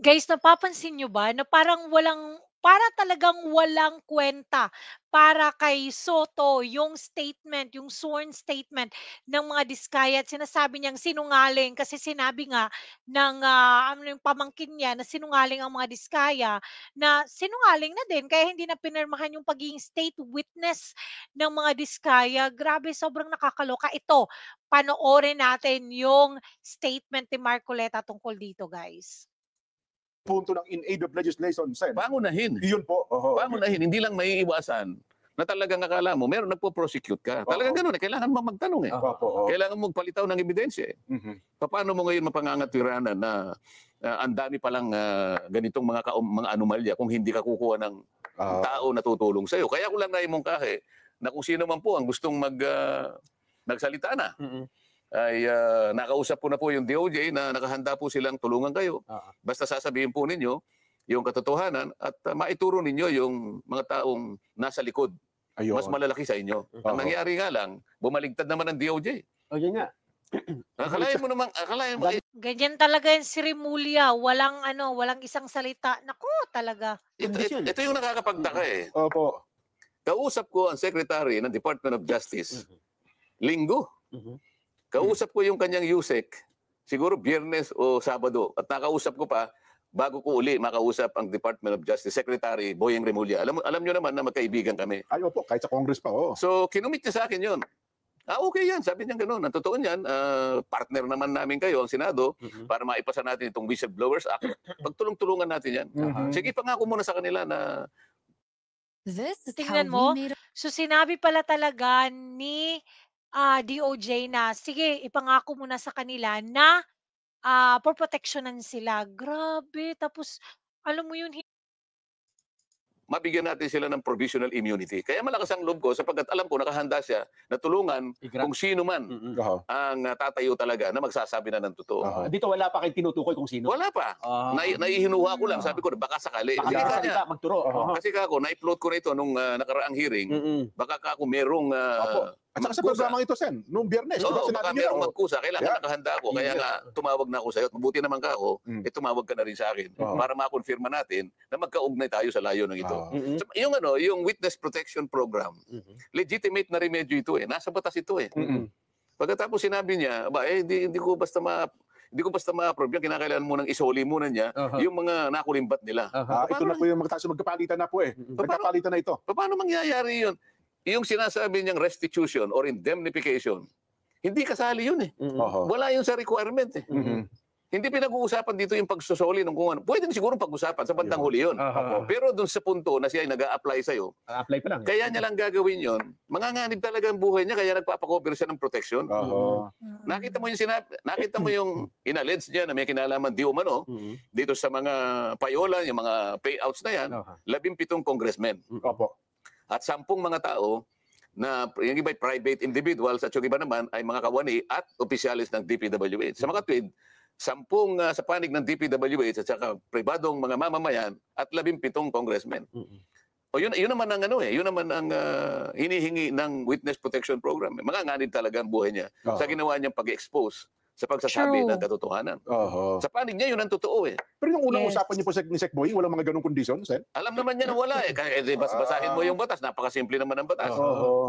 Guys, napapansin niyo ba na para talagang walang kuwenta para kay Soto yung statement, yung sworn statement ng mga Diskaya at sinasabi niyang sinungaling kasi sinabi nga ng, ano yung pamangkin niya na sinungaling ang mga Diskaya, na sinungaling na din kaya hindi na pinirmahan yung pagiging state witness ng mga Diskaya. Grabe, sobrang nakakaloka. Ito, panoorin natin yung statement ni Marcoleta tungkol dito, guys. Punto ng in aid of legislation, Sen. Pangunahin. Iyon po. Pangunahin, hindi lang maiiwasan na talagang akala mo, meron nagpo-prosecute ka. Talagang ganun eh, kailangan mo magtanong eh. Kailangan mo magpalitaw ng ebidensya eh. Paano mo ngayon mapangangatwiranan na ang dami palang ganitong mga anomalya kung hindi ka kukuha ng tao na tutulong sa'yo. Kaya ko lang naimungkahi na kung sino man po ang gustong nagsalita na, ay nakausap po na po yung DOJ na nakahanda po silang tulungan kayo. Basta sasabihin po ninyo yung katotohanan at maituro ninyo yung mga taong nasa likod. Mas malalaki sa inyo. Ang nangyari nga lang, bumaligtad naman ang DOJ. O yun nga. Akalain mo naman, Ganyan talaga yan si Remulla, walang isang salita. Naku, talaga. ito yung nakakapagtaka eh. Opo. Kausap ko ang Secretary ng Department of Justice, Linggo. Kausap ko yung kanyang USEC, siguro Biyernes o Sabado. At nakausap ko pa, bago ko uli makausap ang Department of Justice, Secretary Boyeng Remulla. Alam nyo naman na magkaibigan kami. Ay, opo, kahit sa Congress pa, So, kinumit niya sa akin yun. Okay yan, sabi niya gano'n. Ang totoo niyan, partner naman namin kayo, ang Senado, para maipasa natin itong Whistleblowers Act. Pagtulong-tulungan natin yan. Sige, pangako muna sa kanila na Tingnan mo, so sinabi pala talaga ni DOJ na, sige, ipangako mo na sa kanila na poproteksyonan sila. Grabe, tapos alam mo yun, mabigyan natin sila ng provisional immunity. Kaya malakas ang loob ko sapagkat alam ko nakahanda siya na tulungan kung sino man ang tatayo talaga na magsasabi na ng totoo. Dito wala pa kayong tinutukoy kung sino? Wala pa. Naihinuha ko lang. Sabi ko, baka sakali. Baka salita, magturo. Kasi kako, na-upload ko na ito nung nakaraang hearing. Baka kako merong At saka sa programang ito, Sen, noong Biyernes, baka merong magkusa. Kailangan nakahanda ako. Kaya nga, tumawag na ako sa'yo. Mabuti naman ka ako, tumawag ka na rin sa akin para makonfirma natin na magkaugnay tayo sa layo ng ito. So, yung Witness Protection Program, legitimate na remedyo ito eh. Nasa batas ito eh. Pagkatapos sinabi niya, hindi ko basta ma-approve yan. Kinakailangan mo nang isoli muna niya yung mga nakulimbat nila. Ito na po yung magkapalitan na po eh. Magkapalitan na ito. Paano mangyayari yun? Yung sinasabi niyang restitution or indemnification, hindi kasali yun eh. Wala yun sa requirement eh. Hindi pinag-uusapan dito yung pagsusoli ng kung ano. Pwede siguro pag-usapan sa bandang huli yun. Pero dun sa punto na siya ay nag-a-apply sa'yo, apply pa lang. kaya niya lang gagawin yun, manganganib talaga ang buhay niya, kaya nagpapakover siya ng protection. Nakita mo yung inallege niya na may kinalaman di umano dito sa mga payola, yung mga payouts na yan, 17 congressmen. At 10 mga tao na yung iba ay private individuals at yung iba naman ay mga kawani at opisyalis ng DPWH. Sa mga tweet, 10 sa panig ng DPWH at saka pribadong mga mamamayan at 17 congressmen. Yun naman ang yun naman ang hinihingi ng Witness Protection Program. Manganganib talaga ang buhay niya sa ginawa niyang pag-expose sa pagsasabi ng katotohanan. Sa panig niya, yun ang totoo eh. Pero yung unang usapan niyo po ni Sec Boying, walang mga ganong kondisyon, Sen? Alam naman niya na wala eh. Kaya basahin mo yung batas. Napakasimple naman ang batas.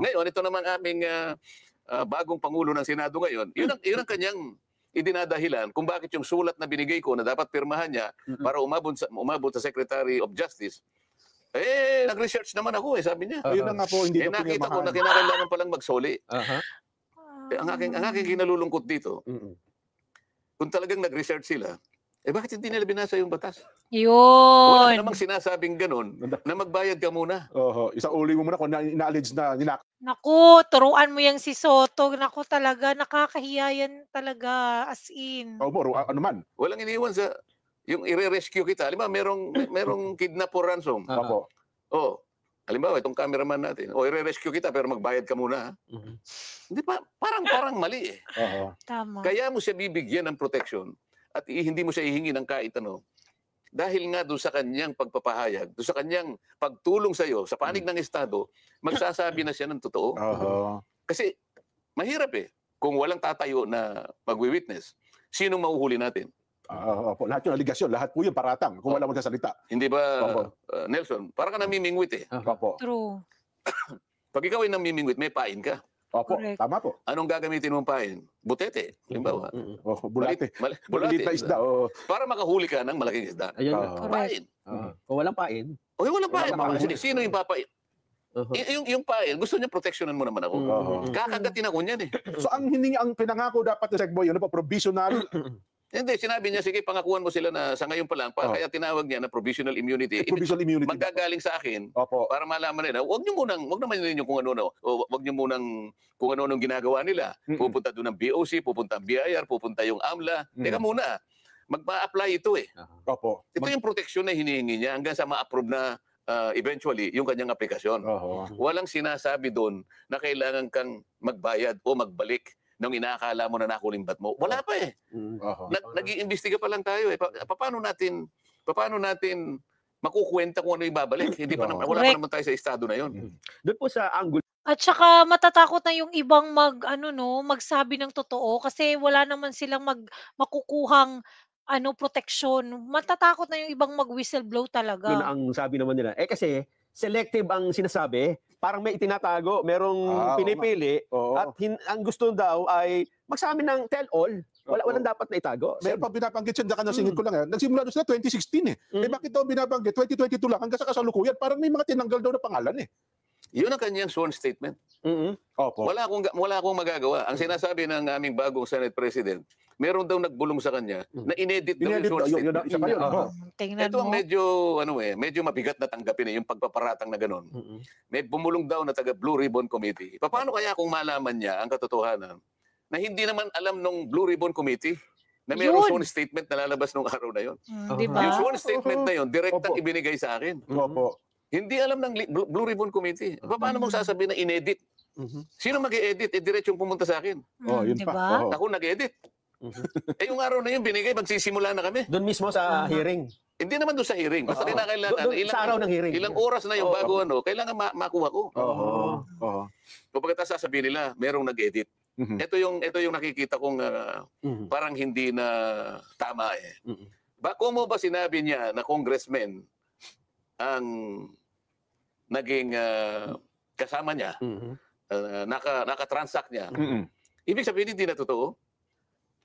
Ngayon, ito naman aming bagong Pangulo ng Senado ngayon. Yun ang kanyang idinadahilan kung bakit yung sulat na binigay ko na dapat pirmahan niya para umabot sa Secretary of Justice. Nag-research naman ako eh, sabi niya. Yun na nga po, hindi na nakita ko na kinakailangan palang magsoli. Ang aking kinalulungkot dito, kung talagang nag-research sila, bakit hindi nila binasa yung batas? Wala namang sinasabing ganun na magbayad ka muna. Isang uli mo muna kung ina-allege na naku, turuan mo yang si Soto. Naku talaga, nakakahiya yan talaga, as in. ano man. Walang iniwan sa, yung i-rescue kita. Halimbawa, merong kidnap or ransom. Halimbawa, itong cameraman natin, i-rescue kita pero magbayad ka muna. Hindi pa, parang mali eh. Tama. Kaya mo siya bibigyan ng protection at hindi mo siya ihingi ng kahit ano. Dahil nga doon sa kanyang pagpapahayag, doon sa kanyang pagtulong sa iyo, sa panig ng Estado, magsasabi na siya ng totoo. Kasi mahirap eh. Kung walang tatayo na magwi-witness, sinong mahuhuli natin? Opo, lahat yung aligasyon, lahat po yun paratang kung wala magsasalita. Hindi ba, Opo. Nelson, para ka namimingwit eh. Opo. True. Pag ikaw ay namimingwit, may pain ka. Opo, Correct. tama po. Anong gagamitin mong pain? Butete, halimbawa. Bulate. Bulate. Maliit na isda. Oh. Para makahuli ka ng malaking isda. Ayun. Correct. Pain. Kung walang pain. O walang pain. Wala Kasi pain. sino yung papain? Yung pain, gusto niya proteksyonan mo naman ako. Kakagatin ako niyan eh. So ang pinangako dapat ni Sec Boy, ano po, provisional. Hindi, sinabi niya, sige, pangakuan mo sila na sa ngayon pa lang, kaya tinawag niya na provisional immunity. Provisional immunity. Magagaling sa akin, Opo. para malaman nila, wag naman ninyo kung ano, o wag niyo munang kung ano nung ginagawa nila. Pupunta doon ang BOC, pupunta ang BIR, pupunta yung AMLA. Teka muna, magpa-apply ito eh. Opo. Ito yung proteksyon na hinihingi niya hanggang sa ma-approve na eventually yung kanyang aplikasyon. Walang sinasabi doon na kailangan kang magbayad o magbalik nung inaakala mo na nakulimbat mo. Wala pa eh. Nag-iimbestiga pa lang tayo eh. Paano natin makukwenta kung ano ibabalik? Hindi pa naman, wala pa naman tayo sa estado na yon. Doon po sa angle At saka matatakot na yung ibang magsabi ng totoo kasi wala naman silang makukuhang proteksyon. Matatakot na yung ibang mag-whistleblow yun talaga. ang sabi naman nila. Kasi selective ang sinasabi. Parang may itinatago, merong pinipili. At ang gusto daw ay magsabi ng tell-all. Walang dapat na itago. Meron pa binabanggit siya, na singit ko lang yan. Nagsimula doon sila 2016 eh. Bakit daw binabanggit? 2022 lang hanggang sa kasalukuyan. Parang may mga tinanggal daw na pangalan eh. Yun ang kanyang sworn statement. Opo. Wala akong magagawa. Ang sinasabi ng aming bagong Senate President, meron daw nagbulong sa kanya na inedit daw yung sworn statement. Isa pa yun. Tingnan Ito ang mo. medyo mabigat na tanggapin yung pagpaparatang na gano'n. May bumulong daw na taga Blue Ribbon Committee. Paano kaya kung malaman niya ang katotohanan na hindi naman alam nung Blue Ribbon Committee na mayroong sworn statement na lalabas nung araw na yon? Di ba? Yung sworn statement na yon, direktang ibinigay sa akin. Opo. Hindi alam ng Blue Ribbon Committee. Paano mong sasabihin na in-edit? Sino mag-e-edit? Diretsong pumunta sa akin. Yun Di pa. ba? Ako nag-edit. Yung araw na yun, binigay, magsisimula na kami. Doon mismo sa hearing. Hindi naman doon sa hearing. Basta kinakailangan. Sa araw ng hearing. Ilang oras na yung bago kailangan makuha ko. Kapag sasabihin nila, merong nag-edit. Ito yung nakikita kong parang hindi na tama eh. Kung mo ba sinabi niya na congressman ang naging kasama niya, naka-transact niya, ibig sabihin hindi na totoo?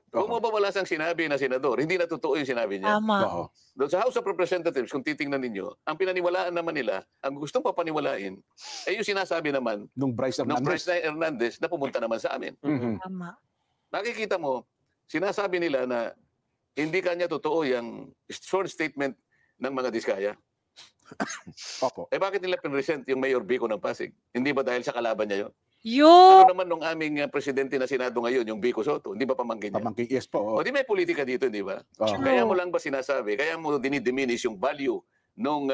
Kung mo ba wala siyang sinabi na senador, hindi na totoo yung sinabi niya. Tama. Doon sa House of Representatives, kung titingnan ninyo, ang pinaniwalaan naman nila, ang gustong papaniwalain, ay yung sinasabi naman Nung Bryce ng Hernandez. Bryce Hernandez na pumunta naman sa amin. Tama. Nakikita mo, sinasabi nila na hindi kanya totoo yung sworn statement ng mga diskaya. Opo. Bakit nila pinresent yung Mayor Vico ng Pasig? Hindi ba dahil sa kalaban niya yun? Yun. Ano naman nung aming presidente na Senado ngayon, yung Vico Soto, hindi ba pamangkin niya? Pamangkin, yes po. O di may politika dito, di ba? True. Kaya mo lang ba sinasabi, kaya mo dinidiminish yung value nung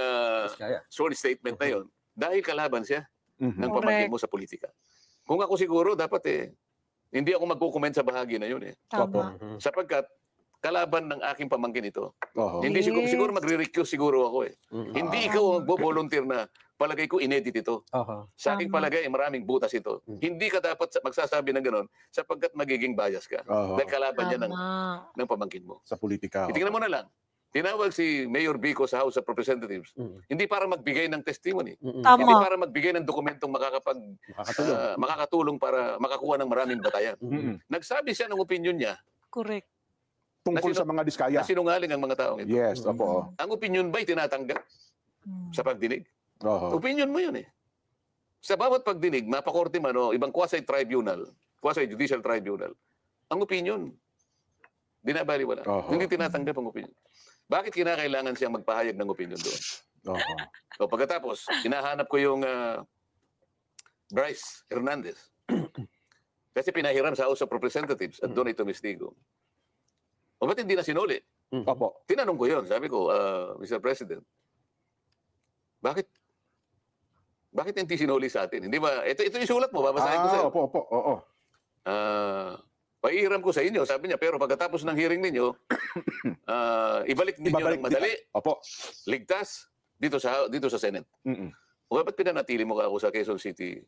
sworn statement na yun dahil kalaban siya ng pamangkin mo sa politika. Kung ako siguro, dapat hindi ako magkukomment sa bahagi na yun Tama. Sapagkat kalaban ng aking pamangkin ito. Hindi Yes. siguro magre-recuse siguro ako Hindi ikaw ang magbo-volunteer na palagay ko inedit ito. Sa aking Tama. palagay, maraming butas ito. Hindi ka dapat magsasabi ng gano'n sapagkat magiging bias ka. Dahil kalaban niya Tama. ng pamangkin mo. Sa politika. Itingnan mo na lang. Tinawag si Mayor Vico sa House of Representatives. Hindi para magbigay ng testimony. Hindi Tama. para magbigay ng dokumentong makakatulong para makakuha ng maraming batayan. Nagsabi siya ng opinion niya Correct. Tungkol sa mga diskaya. na sinungaling ang mga taong ito. Yes, opo. Ang opinion ba'y tinatanggap sa pagdinig? Opinion mo yun Sa bawat pagdinig, mapakorte man o ibang quasi-tribunal, quasi-judicial tribunal, ang opinion, dinabaliwala. Hindi tinatanggap ang opinion. Bakit kinakailangan siyang magpahayag ng opinion doon? So pagkatapos, hinahanap ko yung Bryce Hernandez. Kasi pinahiram sa House of Representatives at doon ay tumistigo. O ba't hindi na sinuli? Opo. Tinanong ko yun. Sabi ko, Mr. President, bakit hindi sinuli sa atin? Hindi ba? Ito yung sulat mo. Babasahin ko sa'yo. Opo. Oo. Paihiram ko sa inyo, sabi niya. Pero pagkatapos ng hearing ninyo, ibalik ninyo ng madali, Opo. ligtas, dito sa Senate. O ba't pinanatili mo ka ako sa Quezon City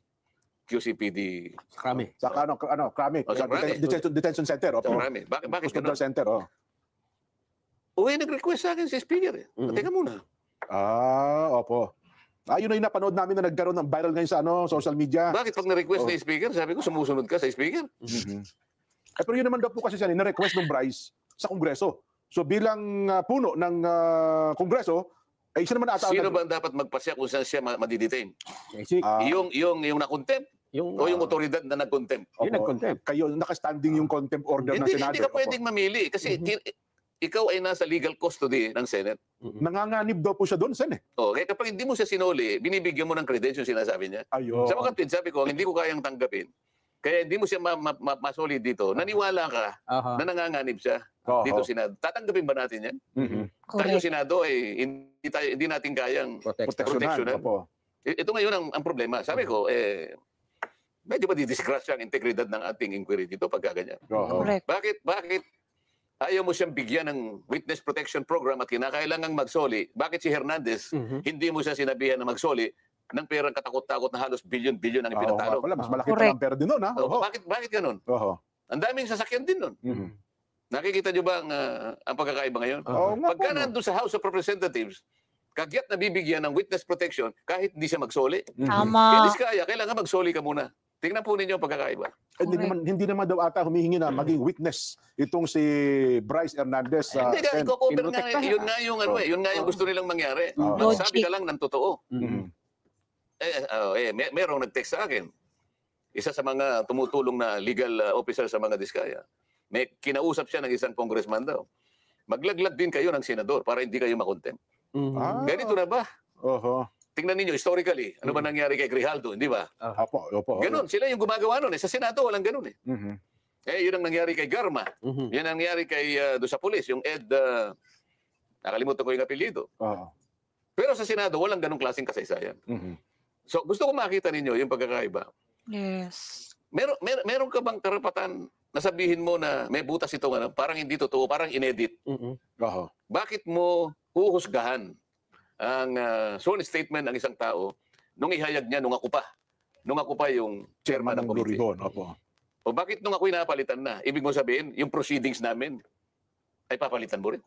QCPD? Krami. Sa Krami. Sa Krami. Detention Center. Opo. Sa Krami. Bakit Custodial ganun? Center. nag-request sa akin si Speaker. Teka muna. Opo. Yun na yung napanood namin na nagkaroon ng viral ngayon sa social media. Bakit pag na-request ni Speaker, sabi ko, sumusunod ka sa Speaker? Pero yun naman daw po kasi siya, na-request ng Bryce sa Kongreso. So bilang puno ng Kongreso, ay siya naman ata. Sino ba ang dapat magpasya kung saan siya madidetain? Yung na-contempt? Yung, o yung otoridad na nag-contempt? Yung nag-contempt. Kayo, nakastanding yung contempt order ng Senado. Hindi ka pwedeng mamili kasi ikaw ay nasa legal custody ng Senate. Nanganganib daw po siya doon, Sen. Kaya kapag hindi mo siya sinuli, binibigyan mo ng credentials yung sinasabi niya. Ayun. Sa mga tweet, sabi ko, hindi ko kayang tanggapin. Kaya hindi mo siya masoli dito. Naniwala ka na nanganganib siya dito Senado. Tatanggapin ba natin yan? Tayo Senado ay hindi natin kayang proteksyonan. Ito ngayon ang problema. Sabi ko, medyo ba didiscrash ang integridad ng ating inquiry dito pagka ganyan? Correct. Bakit ayaw mo siyang bigyan ng witness protection program at kinakailangang magsoli? Bakit si Hernandez, hindi mo siya sinabihan na magsoli ng perang katakot-takot na halos bilyon-bilyon ang ipinatalo? Mas malaki pa ang pera din nun, ha? Bakit ganun? Ang daming sasakyan din nun. Nakikita niyo ba ang pagkakaiba ngayon? Pagka nandun sa House of Representatives, kagyat na bibigyan ng witness protection kahit hindi siya magsoli. Tama. Kailangan magsoli ka muna. Tingnan po ninyo ang pagkakaiba. Hindi naman daw ata humihingi na maging witness itong si Bryce Hernandez. Hindi ka, i-cover nga. Yun nga yung gusto nilang mangyari. Magsabi ka lang ng totoo. Merong nag-text sa akin. Isa sa mga tumutulong na legal officer sa mga diskaya. May kinausap siya ng isang congressman daw. Maglaglag din kayo ng senador para hindi kayo makontempt. Ganito na ba? Tingnan ninyo, historically, ano ba nangyari kay Grijaldo, hindi ba? Opo. Ganon, sila yung gumagawa nun. Sa Senado, walang ganon eh. Yun ang nangyari kay Garma. Yan ang nangyari kay doon sa pulis, yung Ed, nakalimutan ko yung apelyido. Pero sa Senado, walang ganong klaseng kasaysayan. So, gusto ko makita ninyo yung pagkakaiba. Yes. Meron ka bang karapatan na sabihin mo na may butas ito, parang hindi totoo, parang inedit? Bakit mo huhusgahan ang sworn statement ng isang tao nung ihayag niya nung ako pa yung chairman ng committee? O bakit nung ako'y napalitan na? Ibig mo sabihin, yung proceedings namin ay papalitan mo rin.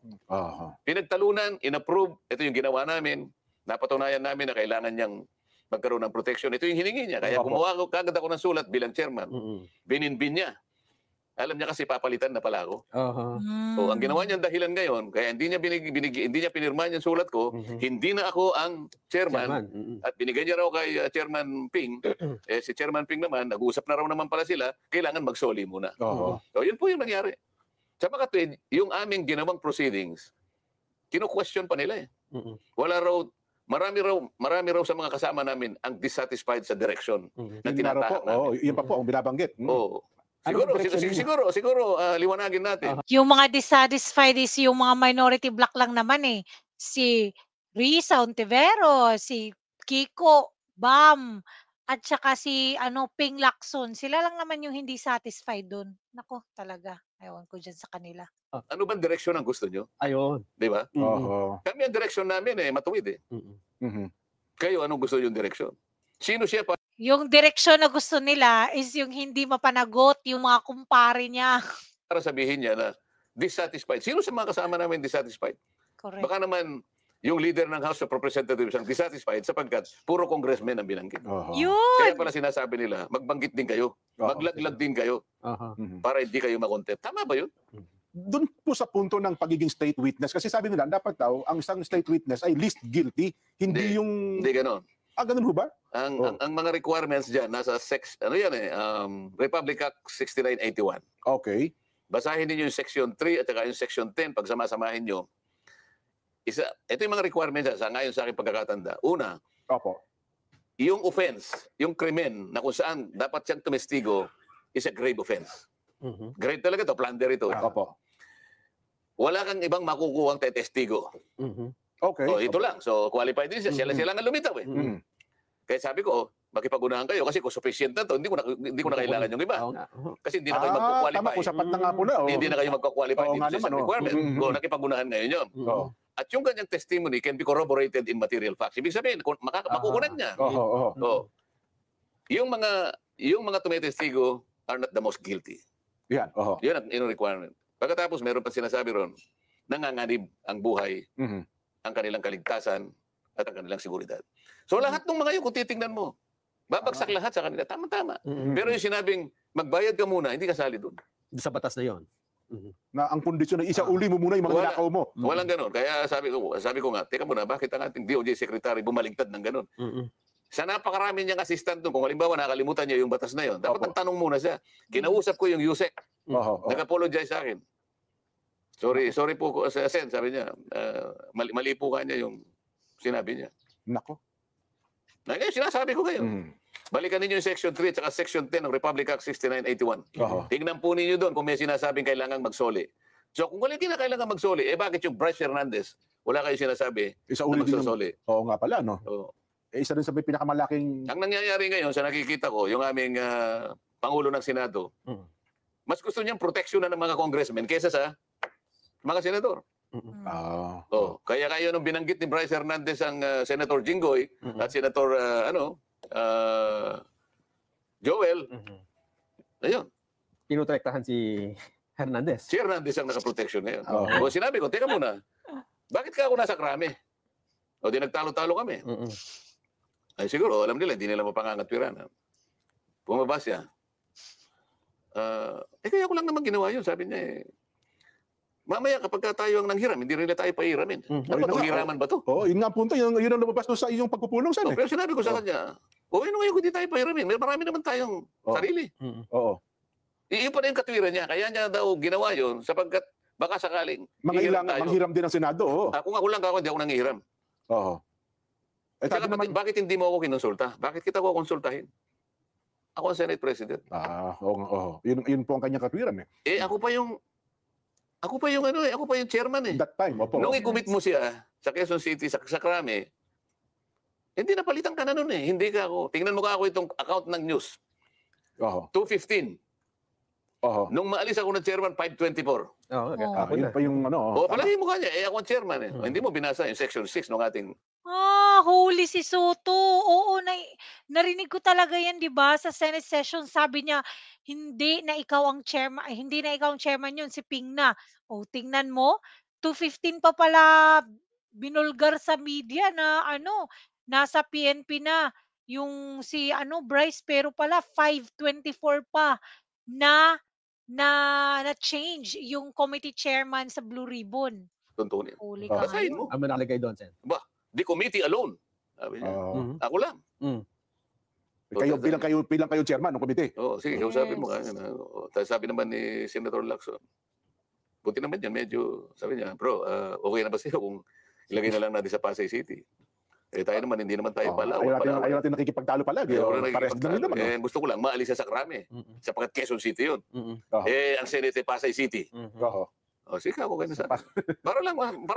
Pinagtalunan, inapprove, ito yung ginawa namin, napatunayan namin na kailangan niyang magkaroon ng protection. Ito yung hiningi niya. Kaya gumawa kagad ako ng sulat bilang chairman. Bininbin niya. Alam niya kasi papalitan na pala ako. So, ang ginawa niyang dahilan ngayon, kaya hindi niya pinirmahan yung sulat ko, hindi na ako ang chairman. At binigay niya raw kay Chairman Ping. Si Chairman Ping naman, nag-uusap na raw naman pala sila, kailangan magsoli muna. So, yun po yung nangyari. Sa mga tweet, yung aming ginawang proceedings, kino-question pa nila eh. Marami raw sa mga kasama namin ang dissatisfied sa direction na tinatahak namin. Yun pa po ang binabanggit. Siguro, liwanagin natin. Yung mga dissatisfied is yung mga minority bloc lang naman eh. Si Risa Ontiveros, si Kiko, Bam, at saka si Ping Lacson. Sila lang naman yung hindi satisfied doon. Nako, talaga. Ewan ko dyan sa kanila. Ano bang direksyon ang gusto nyo? Ayun. Di ba? Kami ang direksyon namin matuwid eh. Kayo, anong gusto yung direksyon? Sino siya pa? Yung direksyon na gusto nila is yung hindi mapanagot yung mga kumpare niya. Para sabihin niya na dissatisfied. Sino sa mga kasama namin dissatisfied? Correct. Baka naman yung leader ng House of Representatives ang dissatisfied sapagkat puro congressmen ang binanggit. Yun! Kaya pala sinasabi nila, magbanggit din kayo. Maglaglag din kayo. Para hindi kayo makontempt. Tama ba yun? Doon po sa punto ng pagiging state witness, kasi sabi nila, dapat daw, ang isang state witness ay least guilty, hindi yung... Hindi ganon. Ganun ho ba? Ang mga requirements dyan, nasa Republic Act 6981. Okay. Basahin niyo yung Section 3 at saka yung Section 10, pagsama-samahin nyo. Ito yung mga requirements sa ngayon sa aking pagkakatanda. Una, yung offense, yung krimen na kung saan dapat siyang tumestigo is a grave offense. Grave talaga ito, plunder ito. Wala kang ibang makukuhang tetestigo. Okay. Ito lang. So, qualified din siya. Sila nga lumitaw eh. Kaya sabi ko, makipag-unahan kayo kasi kung sufficient na to, hindi ko na kailangan yung iba. Kasi hindi na kayo magko-qualify. Tama po, sapat na nga po na. Hindi na kayo magko-qualify dito sa requirement. Nakipag-unahan ngayon yun. At yung kanyang testimony can be corroborated in material facts. Ibig sabihin, makukunan niya. Yung mga tumitestigo are not the most guilty. Yan. Yun ang requirement. Pagkatapos, meron pa sinasabi ron, nanganganib ang buhay, ang kanilang kaligtasan, at ang kanilang seguridad. So lahat ng mga yun, kung titingnan mo, babagsak lahat sa kanila. Tama-tama. Pero yung sinabing, magbayad ka muna, hindi kasali doon. Sa batas na yon. Na ang kondisyon na isauli mo muna yung mga Wala. ninakaw mo. Walang ganon. Kaya sabi ko nga, teka muna, bakit ang ating DOJ Secretary bumaligtad ng ganon? Sa napakarami niyang assistant doon, kung halimbawa nakalimutan niya yung batas na yon, dapat nagtanong muna siya. Kinausap ko yung Yusek. Nag-apologize sa akin. Sorry po, Sen, sabi niya. Mali po kanya yung sinabi niya. Nako. Ngayon, sinasabi ko ngayon. Balikan ninyo yung Section 3 at Section 10 ng Republic Act 6981. Tingnan po ninyo doon kung may sinasabing kailangang magsoli. So kung wala kailangan magsoli, bakit yung Bryce Hernandez, wala kayo sinasabi Isauli na magsosoli? Oo nga pala, no? Oo. Isa rin sa may pinakamalaking... Ang nangyayari ngayon, sa nakikita ko, yung aming Pangulo ng Senado, mas gusto niyang proteksyonan ng mga congressmen kaysa sa mga senador. Kaya nung binanggit ni Bryce Hernandez ang Senator Jinggoy at Senator Joel, ayun. Pinutektahan si Hernandez. Si Hernandez ang nakaproteksyon ngayon. O sinabi ko, teka muna, bakit ka ako nasa krami? O di nagtalo-talo kami. Ay siguro, alam nila, hindi nila mapangangatwiran. Bumaba siya. Kaya ko lang naman ginawa yun. Sabi niya mamaya kapag tayo ang nanghiram, hindi rin tayo pahiramin. Ano ba ito? Hiraman ba ito? Oo, yun nga ang punto. Yun ang lumabas doon sa iyong pagpupulong, Sen. Pero sinabi ko sa kanya, ano ngayon kung hindi tayo pahiramin? May marami naman tayong sarili. Oo. Iyon pa rin yung katwiran niya. Kaya niya daw ginawa yun sapagkat baka sakaling manghiram din ang Senado. Oo. Kung ako lang ako, hindi ako nanghihiram. Oo. Saka bakit hindi mo ako kinonsulta? Bakit kita ko konsultahin? Ako ang Senate President. Oo. Yun po ang kanyang katwiran eh. Ako pa yung chairman eh. That time, opo. Nung i-commit mo siya sa Quezon City, sa Krame, hindi napalitan ka na nun eh. Hindi ka ako. Tingnan mo ka ako itong account ng news. 215. Nung maalis ako ng chairman, 524. Yun pa yung ano. Palagi mo kanya, ako ang chairman eh. Hindi mo binasa yung section 6 ng ating... Huli si Soto. Oo, narinig ko talaga yan, 'di ba? Sa Senate session, sabi niya, hindi na ikaw ang chairman yun, si Ping na. Tingnan mo, 215 pa pala binulgar sa media na nasa PNP na yung si Bryce, pero pala 524 pa na change yung committee chairman sa Blue Ribbon. Tuntunin. Huli ka Basahin mo. Ano nakalagay doon, Sen? The committee alone. Sabi niya. Ako lang. Bilang kayo chairman ng komite. Sige, sabi mo. Sabi naman ni Senator Lacson, buti naman yan, medyo, sabi niya, bro, okay na ba sa'yo kung ilagay na lang natin sa Pasay City? Tayo naman, hindi naman tayo pala. Ayaw natin nakikipagtalo palagi. Gusto ko lang, maalis siya sa Krame. Sapagkat Quezon City yun. Ang Senate Pasay City. Sige, ako kayo na sa... Para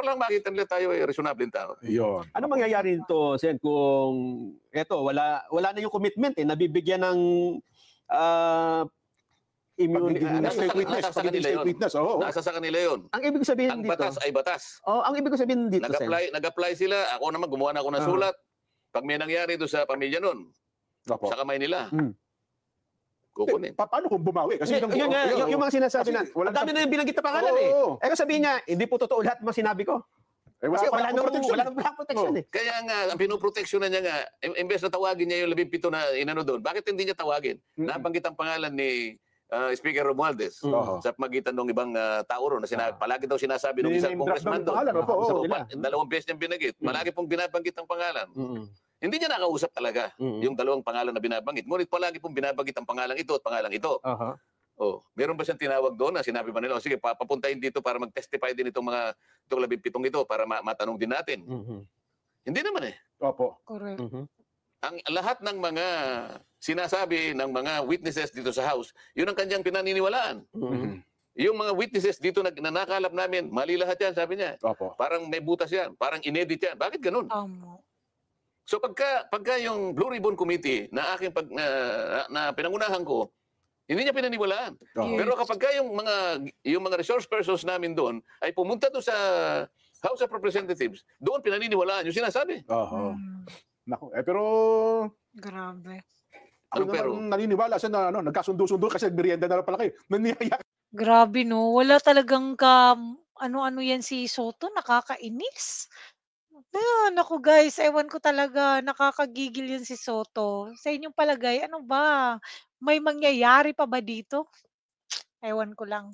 lang makita nila tayo reasonable tao. Yun. Ano mangyayari dito, Sen, kung wala na yung commitment nabibigyan ng state witness. Nasa sa kanila yun. Ang ibig sabihin ang dito... batas ay batas. Ang ibig sabihin dito, Sen. Nag-apply sila. Ako naman, gumawa na ako ng sulat. Pag may nangyari doon sa pamilya nun, sa kamay nila, kukunin. Paano kung bumawi? Kasi yung mga sinasabi na, ang dami na yung binanggit na pangalan eh. Kung sabihin niya, hindi po totoo lahat mga sinabi ko. Kasi wala nang protection eh. Kaya nga, ang pinoproteksyonan niya nga, imbes na tawagin niya yung 17 na inano doon, bakit hindi niya tawagin? Nabanggit ang pangalan ni Speaker Romualdez sa magitan ng ibang tao ron na palagi daw sinasabi ng isang congressman doon. Dalawang beses niyang binanggit. Palagi pong binabanggit ang pangalan. Hindi niya nakausap talaga yung dalawang pangalan na binabanggit. Ngunit palagi pong binabanggit ang pangalan ito at pangalan ito. Meron ba siyang tinawag doon na sinabi ba nila, sige, papuntahin dito para mag-testify din itong 17 ito para matanong din natin. Hindi naman eh. Correct. Ang lahat ng mga sinasabi ng mga witnesses dito sa House, yun ang kanyang pinaniniwalaan. Yung mga witnesses dito na nakalap namin, mali lahat yan, sabi niya. Parang may butas yan, parang inedit yan. Bakit ganun? So pagka yung Blue Ribbon Committee na aking na pinangunahan ko, hindi niya pinaniwalaan. Pero kapag yung mga resource persons namin doon ay pumunta doon sa House of Representatives, doon pinaniniwalaan yung sinasabi. Naku, pero grabe. Pero naniniwala siya na nagkasundo-sundo kasi merienda na lang pala kayo. Naniyaya. Grabe no, wala talagang ano-ano yan si Soto, nakakainis. Naku guys, ewan ko talaga, nakakagigil yan si Soto. Sa inyong palagay, ano ba? May mangyayari pa ba dito? Ewan ko lang.